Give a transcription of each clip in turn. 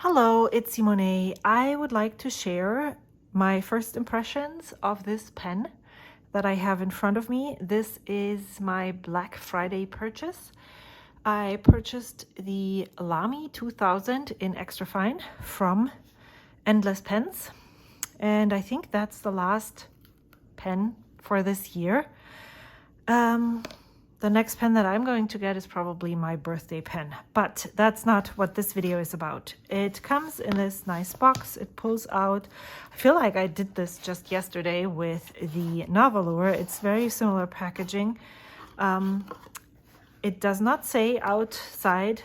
Hello, it's Simone. I would like to share my first impressions of this pen that I have in front of me. This is my Black Friday purchase. I purchased the Lamy 2000 in extra fine from Endless Pens, and I think that's the last pen for this year. The next pen that I'm going to get is probably my birthday pen, but that's not what this video is about. It comes in this nice box. It pulls out. I feel like I did this just yesterday with the Novelure. It's very similar packaging. It does not say outside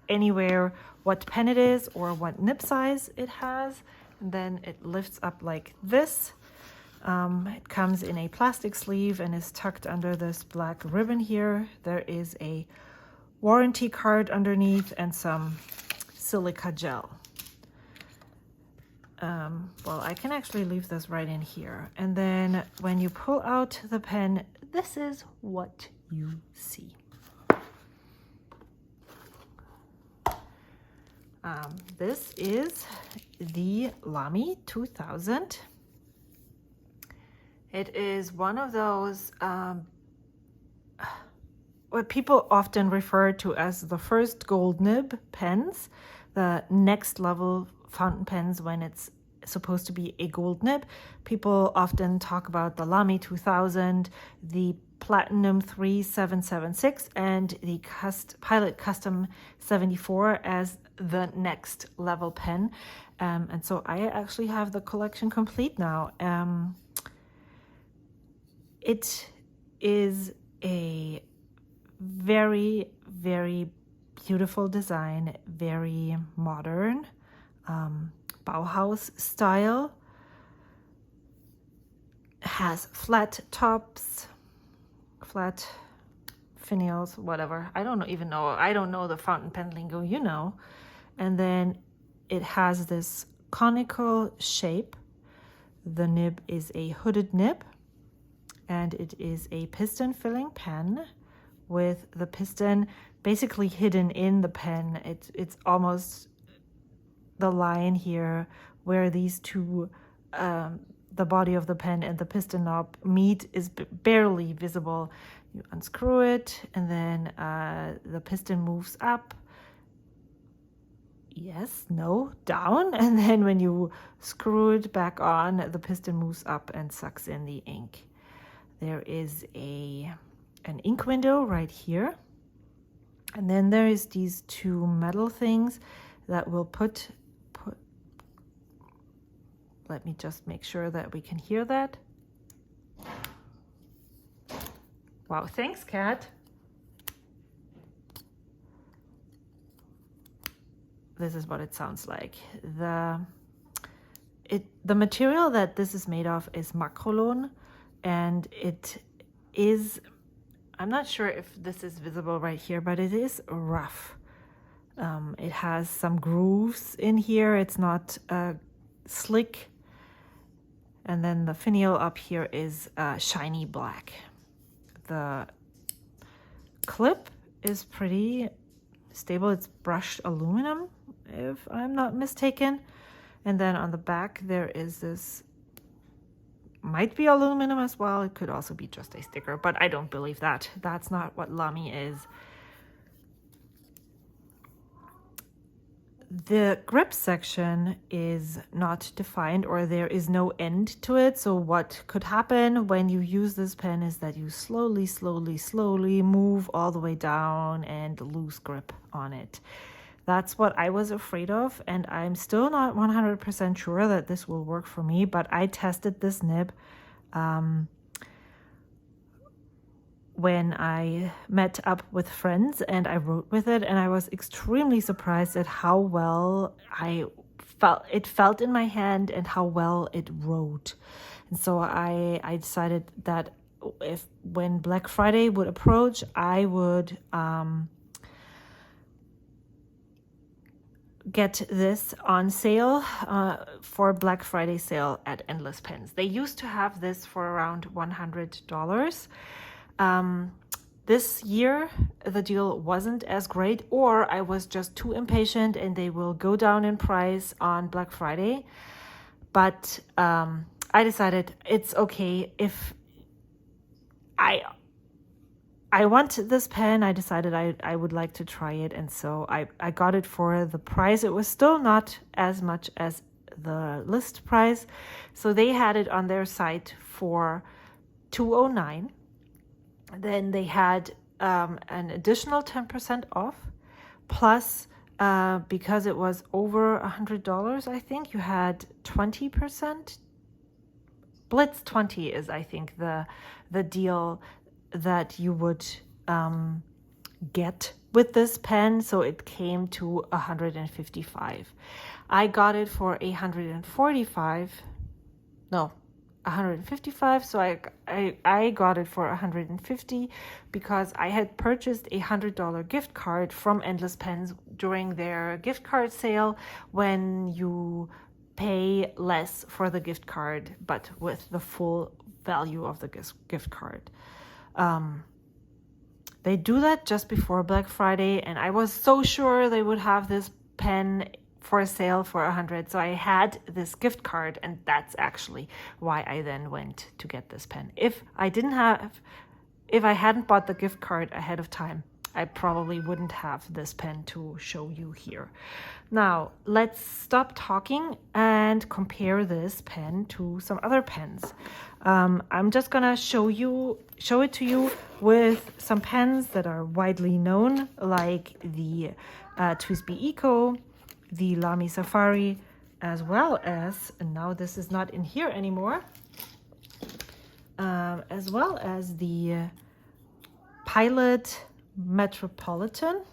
anywhere what pen it is or what nib size it has. And then it lifts up like this. It comes in a plastic sleeve and is tucked under this black ribbon here. There is a warranty card underneath and some silica gel. Well, I can actually leave this right in here. And then when you pull out the pen, this is what you see. This is the Lamy 2000. It is one of those what people often refer to as the first gold nib pens, the next level fountain pens when it's supposed to be a gold nib. People often talk about the Lamy 2000, the Platinum 3776, and the Pilot Custom 74 as the next level pen. And so I actually have the collection complete now. It is a very, very beautiful design, very modern, Bauhaus style. Has flat tops, flat finials, whatever. I don't know the fountain pen lingo, you know. And then it has this conical shape. The nib is a hooded nib. And it is a piston filling pen with the piston basically hidden in the pen. It's almost the line here where these two, the body of the pen and the piston knob meet, is barely visible. You unscrew it and then the piston moves up. Yes, no, down. And then when you screw it back on, the piston moves up and sucks in the ink. There is an ink window right here. And then there is these two metal things that will put, let me just make sure that we can hear that. Wow, thanks, Kat. This is what it sounds like. The material that this is made of is macrolone. And it is, I'm not sure if this is visible right here, but it is rough. It has some grooves in here. It's not slick. And then the finial up here is shiny black. The clip is pretty stable. It's brushed aluminum, if I'm not mistaken. And then on the back, there is this, might be aluminum as well. It could also be just a sticker, but I don't believe that. That's not what Lamy is. The grip section is not defined, or there is no end to it. So what could happen when you use this pen is that you slowly move all the way down and lose grip on it. That's what I was afraid of, and I'm still not 100% sure that this will work for me, but I tested this nib when I met up with friends and I wrote with it, and I was extremely surprised at how well it felt in my hand and how well it wrote. And so I decided that when Black Friday would approach, I would get this on sale for Black Friday sale at Endless Pens. They used to have this for around $100. this year the deal wasn't as great, or I was just too impatient and they will go down in price on Black Friday. But I decided it's okay if I want this pen. I decided I would like to try it, and so I got it for the price. It was still not as much as the list price, so they had it on their site for $209. Then they had an additional 10% off, plus because it was over $100, I think you had 20%. Blitz 20 is, I think, the deal that you would get with this pen. So it came to $155. I got it for $145. No, $155. So I got it for $150 because I had purchased a $100 gift card from Endless Pens during their gift card sale, when you pay less for the gift card but with the full value of the gift card. They do that just before Black Friday, and I was so sure they would have this pen for sale for $100. So I had this gift card, and that's actually why I then went to get this pen. If I hadn't bought the gift card ahead of time, I probably wouldn't have this pen to show you here. Now, let's stop talking and compare this pen to some other pens. I'm just gonna show it to you with some pens that are widely known, like the TWSBI Eco, the Lamy Safari, as well as, and now this is not in here anymore, as well as the Pilot Metropolitan.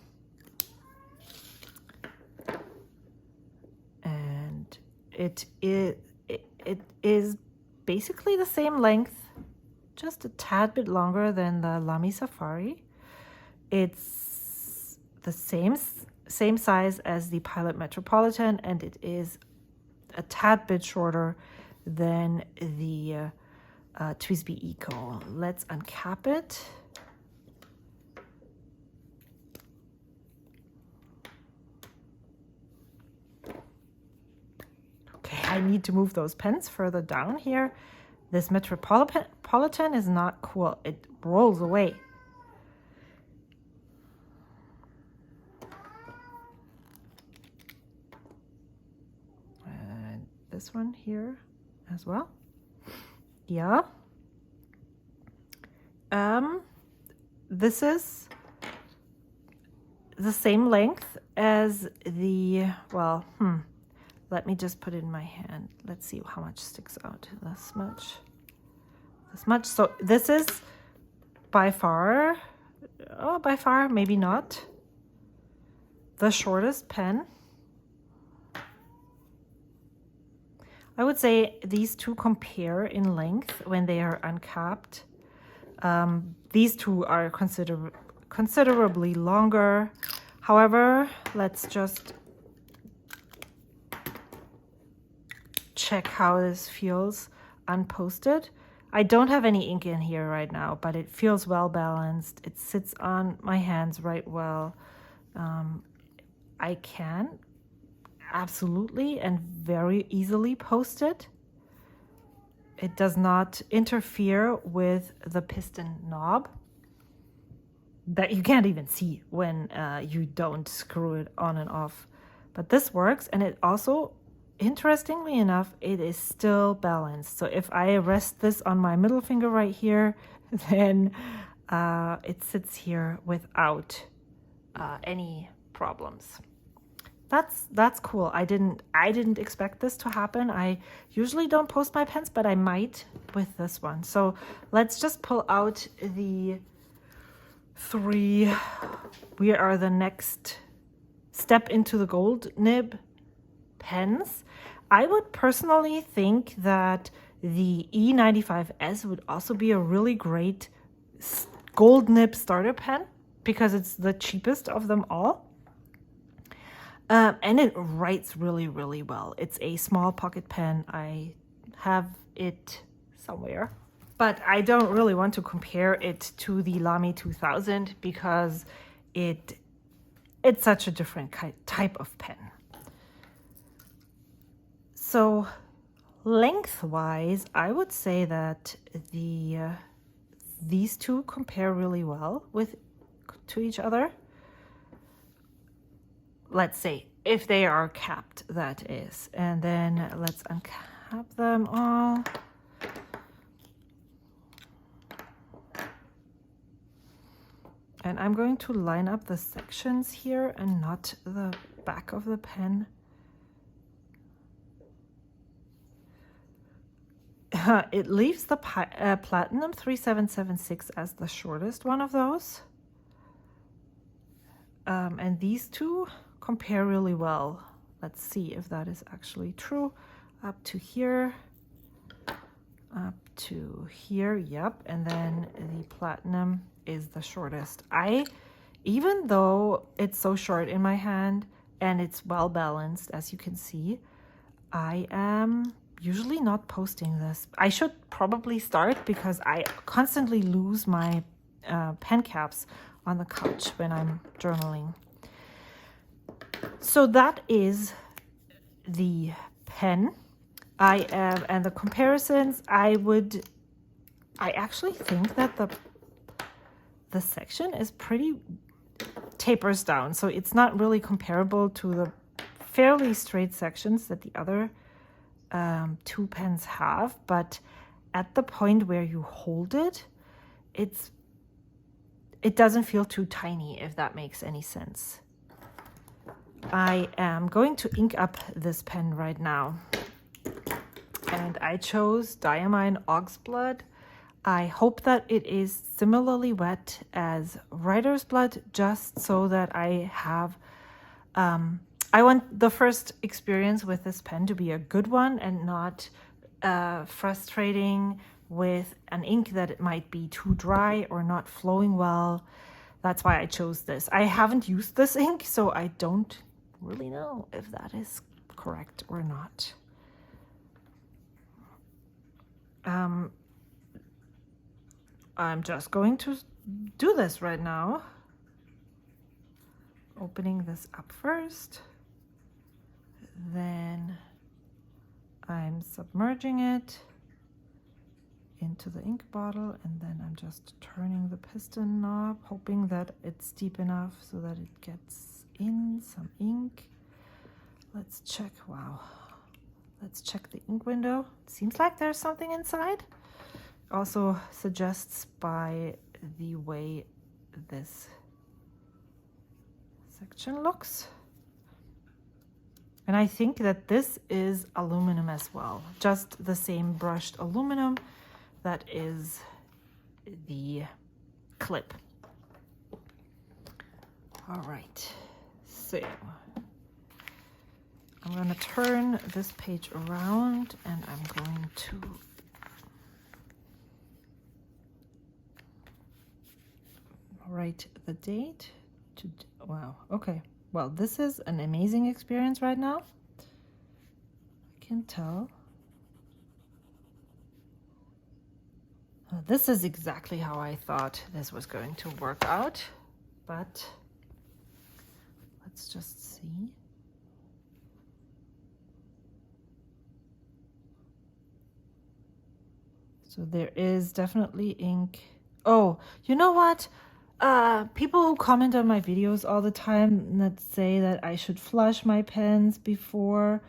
And it is basically the same length, just a tad bit longer than the Lamy Safari. It's the same size as the Pilot Metropolitan, and it is a tad bit shorter than the TWSBI Eco. Let's uncap it. I need to move those pens further down here. This Metropolitan is not cool. It rolls away. And this one here as well. Yeah. This is the same length as the, well, let me just put it in my hand. Let's see how much sticks out. This much. So this is by far, maybe not, the shortest pen. I would say these two compare in length when they are uncapped. These two are considerably longer. However, let's just check how this feels unposted. I don't have any ink in here right now, but it feels well balanced. It sits on my hands right well. I can absolutely and very easily post it. It does not interfere with the piston knob that you can't even see when you don't screw it on and off. But this works, and it also, interestingly enough, it is still balanced. So if I rest this on my middle finger right here, then it sits here without any problems. That's cool. I didn't expect this to happen. I usually don't post my pens, but I might with this one. So let's just pull out the three. We are the next step into the gold nib pens. I would personally think that the E95S would also be a really great gold nib starter pen because it's the cheapest of them all. And it writes really, really well. It's a small pocket pen. I have it somewhere. But I don't really want to compare it to the Lamy 2000 because it's such a different type of pen. So lengthwise, I would say that these two compare really well to each other. Let's say if they are capped, that is. And then let's uncap them all. And I'm going to line up the sections here and not the back of the pen. It leaves the Platinum 3776 as the shortest one of those. And these two compare really well. Let's see if that is actually true. Up to here, up to here, yep. And then the Platinum is the shortest. Even though it's so short in my hand and it's well balanced, as you can see, I am usually not posting this. I should probably start because I constantly lose my pen caps on the couch when I'm journaling. So that is the pen. And the comparisons, I actually think that the section is pretty tapers down. So it's not really comparable to the fairly straight sections that the other two pens have, but at the point where you hold it, it doesn't feel too tiny, if that makes any sense. I am going to ink up this pen right now, and I chose Diamine Oxblood. I hope that it is similarly wet as Writer's Blood, just so that I have I want the first experience with this pen to be a good one and not frustrating with an ink that it might be too dry or not flowing well. That's why I chose this. I haven't used this ink, so I don't really know if that is correct or not. I'm just going to do this right now. Opening this up first. Then I'm submerging it into the ink bottle, and then I'm just turning the piston knob, hoping that it's deep enough so that it gets in some ink. Let's check. Wow. Let's check the ink window. Seems like there's something inside. Also suggests by the way this section looks. And I think that this is aluminum as well, just the same brushed aluminum that is the clip. All right, so I'm going to turn this page around and I'm going to write the date. Wow, okay. Well, this is an amazing experience right now. I can tell. This is exactly how I thought this was going to work out, but let's just see. So there is definitely ink. Oh, you know what? People who comment on my videos all the time that say that I should flush my pens before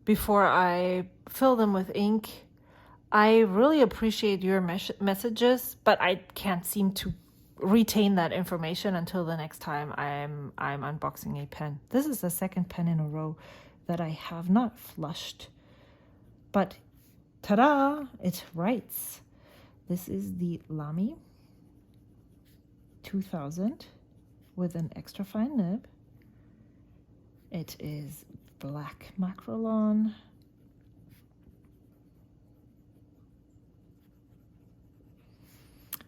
I fill them with ink. I really appreciate your messages, but I can't seem to retain that information until the next time I'm unboxing a pen. This is the second pen in a row that I have not flushed, but ta-da, it writes. This is the Lamy 2000 with an extra fine nib. It is black macrolon.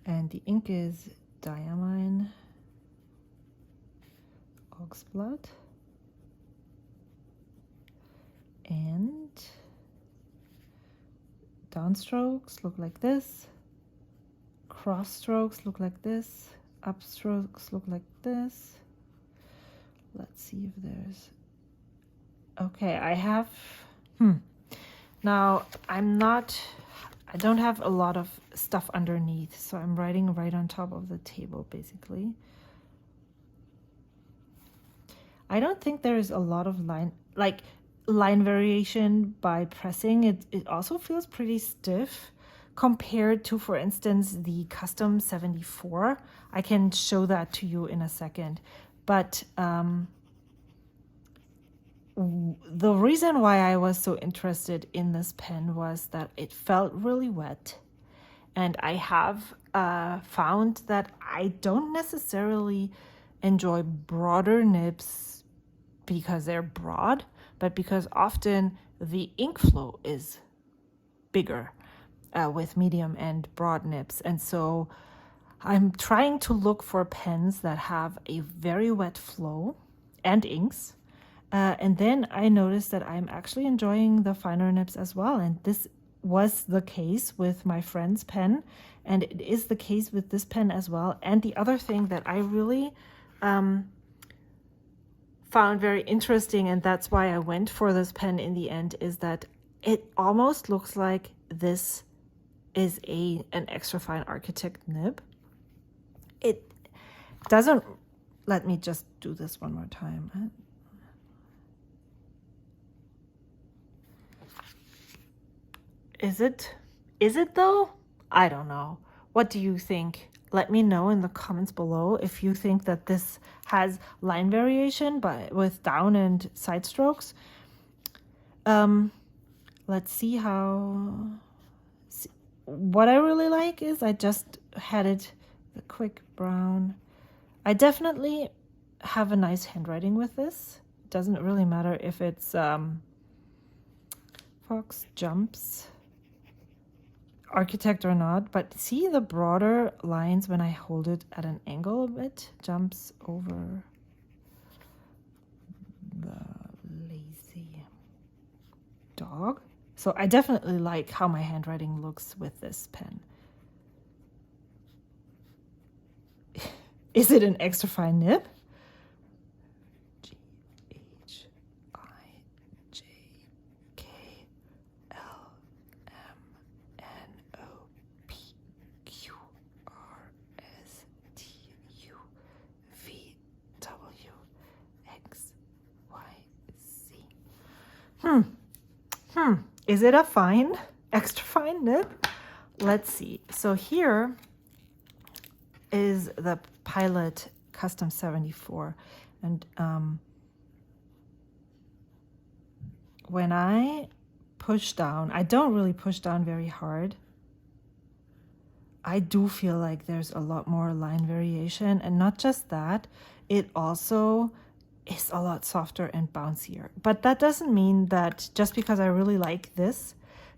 And the ink is Diamine Oxblood. And Downstrokes look like this. Cross strokes look like this. Upstrokes look like this. Let's see if there's... Okay, I have... Now, I don't have a lot of stuff underneath, so I'm writing right on top of the table, basically. I don't think there's a lot of line variation by pressing. It also feels pretty stiff compared to, for instance, the Custom 74. I can show that to you in a second. But the reason why I was so interested in this pen was that it felt really wet. And I have found that I don't necessarily enjoy broader nibs because they're broad, but because often the ink flow is bigger with medium and broad nibs. And so I'm trying to look for pens that have a very wet flow and inks. And then I noticed that I'm actually enjoying the finer nibs as well. And this was the case with my friend's pen. And it is the case with this pen as well. And the other thing that I really found very interesting, and that's why I went for this pen in the end, is that it almost looks like this is an extra fine architect nib. It doesn't... Let me just do this one more time. Is it though? I don't know. What do you think? Let me know in the comments below if you think that this has line variation with down and side strokes. Let's see how... What I really like is I just had it the quick brown. I definitely have a nice handwriting with this. It doesn't really matter if it's Fox Jumps Architect or not, but see the broader lines when I hold it at an angle a bit? Jumps over the lazy dog. So I definitely like how my handwriting looks with this pen. Is it an extra fine nib? Is it a fine, extra fine nib? Let's see. So here is the Pilot Custom 74. And when I push down, I don't really push down very hard. I do feel like there's a lot more line variation. And not just that, it also is a lot softer and bouncier. But that doesn't mean that just because I really like this,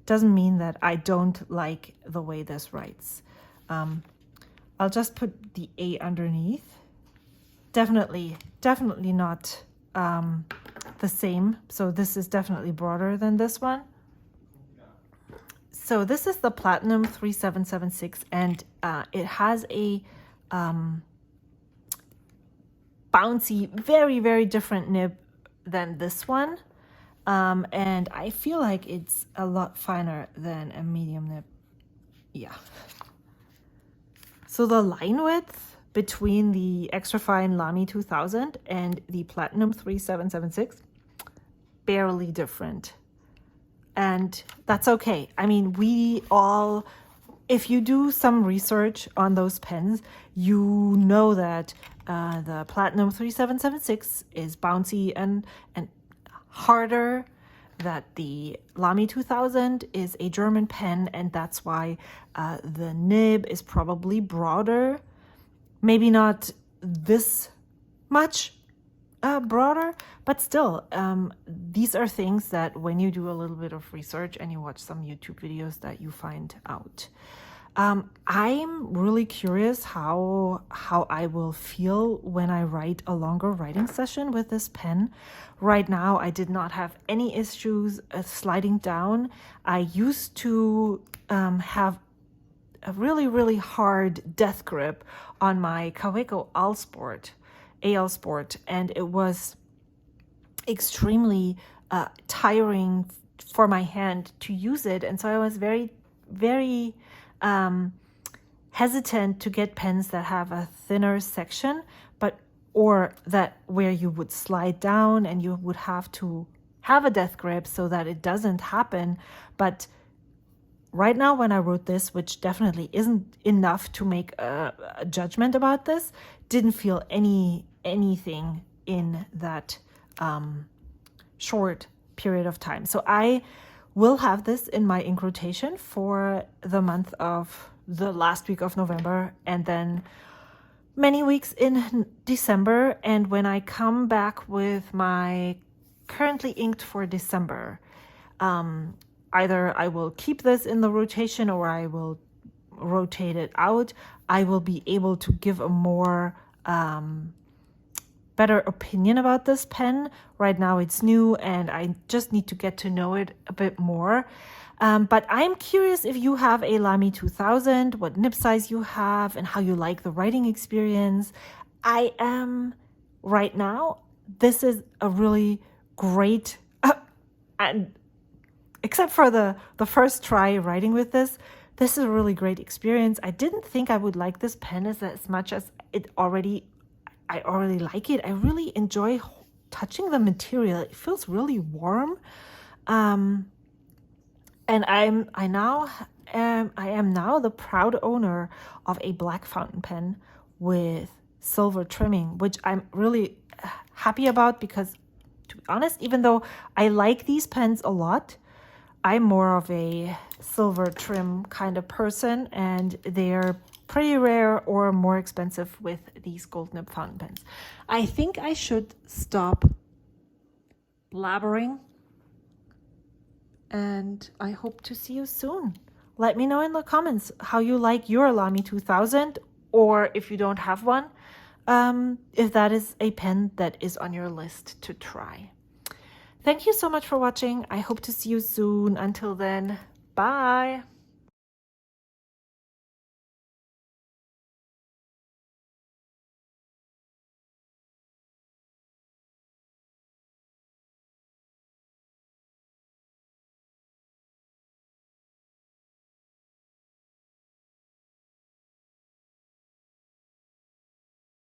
doesn't mean that I don't like the way this writes. I'll just put the A underneath. Definitely not the same. So this is definitely broader than this one. So this is the Platinum 3776, and it has a bouncy, very, very different nib than this one. And I feel like it's a lot finer than a medium nib. Yeah. So the line width between the extra fine Lamy 2000 and the Platinum 3776, barely different. And that's okay. I mean, if you do some research on those pens, you know that the Platinum 3776 is bouncy and harder, that the Lamy 2000 is a German pen, and that's why the nib is probably broader. Maybe not this much broader, but still, these are things that when you do a little bit of research and you watch some YouTube videos that you find out. I'm really curious how I will feel when I write a longer writing session with this pen. Right now, I did not have any issues sliding down. I used to have a really hard death grip on my Kaweco AL Sport, and it was extremely tiring for my hand to use it, and so I was very hesitant to get pens that have a thinner section, or that where you would slide down and you would have to have a death grip so that it doesn't happen. But right now, when I wrote this, which definitely isn't enough to make a judgment about this, didn't feel anything in that short period of time. So I will have this in my ink rotation for the month of the last week of November, and then many weeks in December. And when I come back with my currently inked for December, either I will keep this in the rotation or I will rotate it out. I will be able to give a more better opinion about this pen. Right now it's new and I just need to get to know it a bit more. But I'm curious if you have a Lamy 2000, what nib size you have, and how you like the writing experience. I am right now, this is a really great, and except for the first try writing with this is a really great experience. I didn't think I would like this pen as much as I already like it. I really enjoy touching the material. It feels really warm. And I am now the proud owner of a black fountain pen with silver trimming, which I'm really happy about because, to be honest, even though I like these pens a lot, I'm more of a silver trim kind of person, and they're pretty rare or more expensive with these gold nib fountain pens. I think I should stop blabbering, and I hope to see you soon. Let me know in the comments how you like your Lamy 2000, or if you don't have one, if that is a pen that is on your list to try. Thank you so much for watching. I hope to see you soon. Until then, bye.